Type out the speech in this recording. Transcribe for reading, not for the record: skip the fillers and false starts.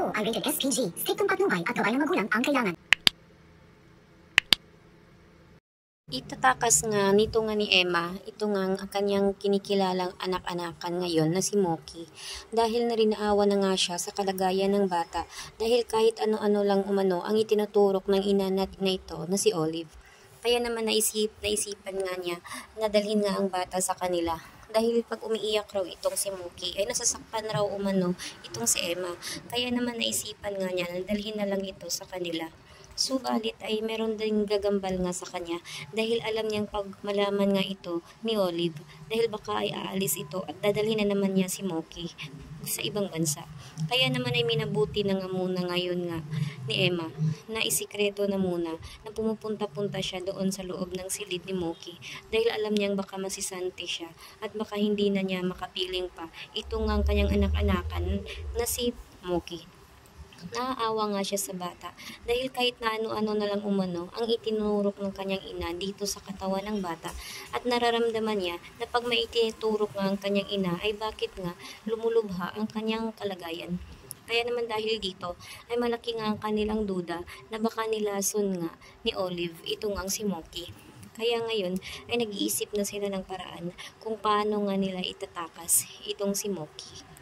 Ito ay rated SPG. Striktong patnubay at gabay ng magulang ang kailangan. Itatakas nga nito nga ni Emma, ito nga ang kanyang kinikilalang anak-anakan ngayon na si Moki. Dahil na rin naawa na nga siya sa kalagayan ng bata dahil kahit ano-ano lang umano ang itinuturok ng ina na ito na si Olive. Kaya naman naisipan nga niya na dalhin nga ang bata sa kanila. Dahil pag umiiyak raw itong si Moki ay nasasaktan raw umano itong si Emma. Kaya naman naisipan nga niya na dalhin na lang ito sa kanila. Subalit ay meron din gagambal nga sa kanya dahil alam niyang pag malaman nga ito ni Olive dahil baka ay aalis ito at dadalhin na naman niya si Moki sa ibang bansa. Kaya naman ay minabuti na nga muna ngayon nga ni Emma na isikreto na muna na pumupunta-punta siya doon sa loob ng silid ni Moki dahil alam niyang baka masisante siya at baka hindi na niya makapiling pa ito nga ang kanyang anak-anakan na si Moki. Naaawa nga siya sa bata dahil kahit na ano-ano na lang umano ang itinurok ng kanyang ina dito sa katawan ng bata at nararamdaman niya na pag may itinurok nga ang kanyang ina ay bakit nga lumulubha ang kanyang kalagayan. Kaya naman dahil dito ay malaki nga ang kanilang duda na baka nilason nga ni Olive ito nga si Moki. Kaya ngayon ay nag-iisip na sila ng paraan kung paano nga nila itatakas itong si Moki.